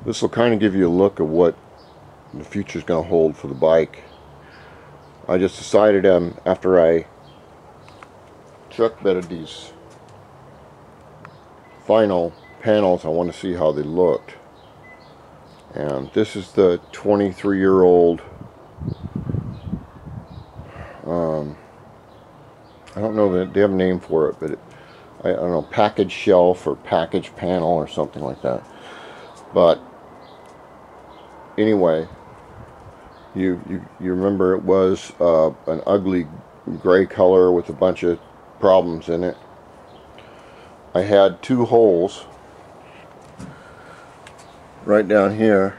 This will kind of give you a look of what the future's going to hold for the bike. I just decided after I truck bedded these final panels, I want to see how they looked. And this is the 23-year-old, I don't know that they have a name for it, but I don't know, package shelf or package panel or something like that. But anyway, you remember it was an ugly gray color with a bunch of problems in it. I had two holes right down here,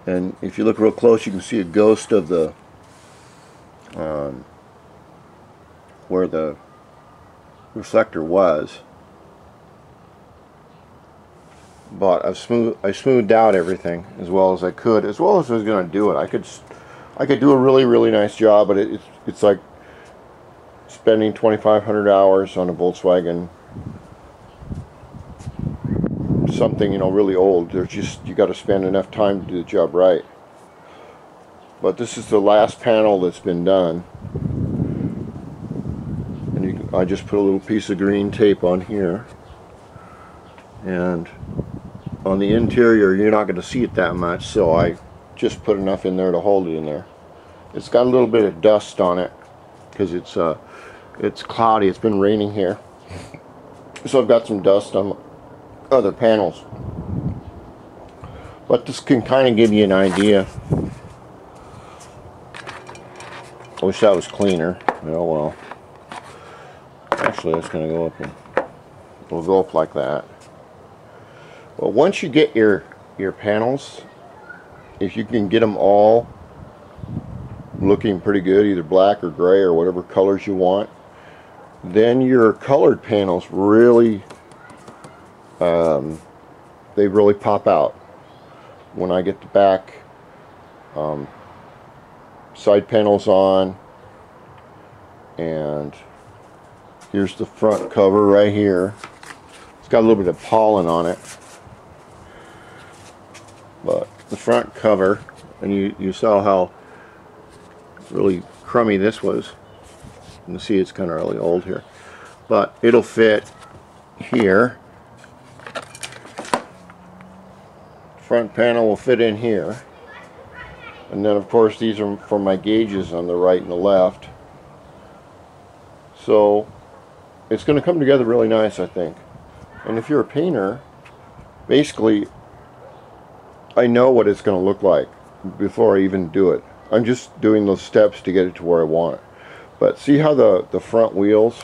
and if you look real close, you can see a ghost of the where the reflector was. But I smoothed out everything as well as I could, as well as I was going to do it. I could do a really nice job, but it's like spending 2,500 hours on a Volkswagen, something, you know, really old. There's just, you got to spend enough time to do the job right. But this is the last panel that's been done, and I just put a little piece of green tape on here, and on the interior you're not going to see it that much, so I just put enough in there to hold it in there. It's got a little bit of dust on it because it's cloudy. It's been raining here, so I've got some dust on other panels. But this can kind of give you an idea. I wish that was cleaner. Oh well. Actually, that's going to go up and it'll go up like that. Well, once you get your panels, if you can get them all looking pretty good, either black or gray or whatever colors you want, then your colored panels really they really pop out. When I get the back side panels on, and here's the front cover right here. It's got a little bit of pollen on it, but the front cover, and you saw how really crummy this was. You can see it's kind of really old here, but it'll fit here. Front panel will fit in here, and then of course these are for my gauges on the right and the left, so it's going to come together really nice, I think. And if you're a painter, basically I know what it's going to look like before I even do it. I'm just doing those steps to get it to where I want it. But see how the front wheels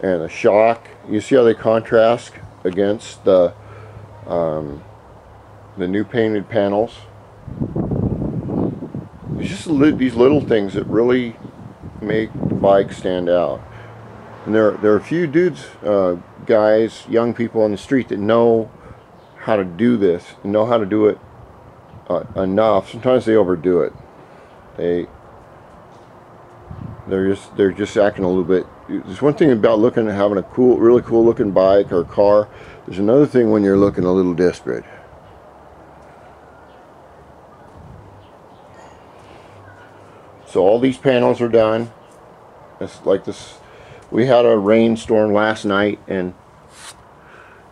and the shock, you see how they contrast against the new painted panels? It's just these little things that really make the bike stand out. And there are a few dudes, guys, young people on the street that know how to do this, and know how to do it enough. Sometimes they overdo it. They're just acting a little bit. There's one thing about having a really cool looking bike or car. There's another thing when you're looking a little desperate. So all these panels are done. It's like this. We had a rainstorm last night, and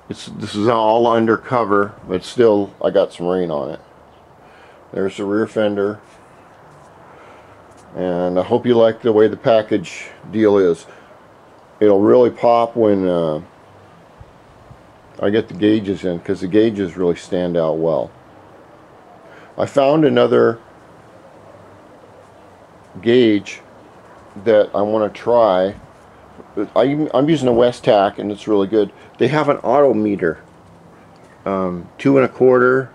this is all undercover, but still I got some rain on it. There's the rear fender, and I hope you like the way the package deal is. It'll really pop when I get the gauges in, because the gauges really stand out well. I found another gauge that I want to try. I'm using a West-Tac, and it's really good. They have an auto meter, 2 1/4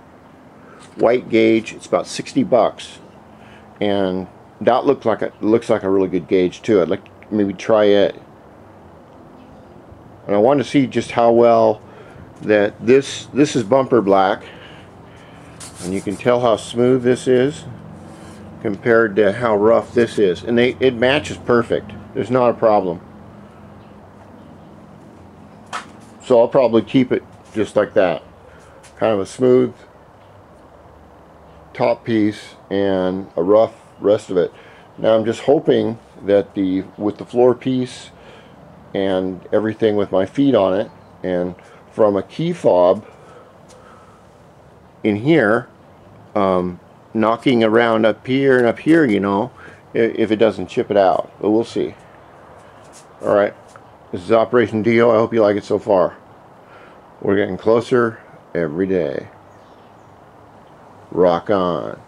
white gauge. It's about 60 bucks, and that looks like a really good gauge too. I'd like to maybe try it, and I want to see just how well that this is bumper black, and you can tell how smooth this is compared to how rough this is, and it matches perfect. There's not a problem. So I'll probably keep it just like that. Kind of a smooth top piece and a rough rest of it. Now I'm just hoping that with the floor piece and everything with my feet on it, and from a key fob in here, knocking around up here and up here, you know, if it doesn't chip it out. But we'll see. Alright, this is Operation DIO. I hope you like it so far. We're getting closer every day. Rock on.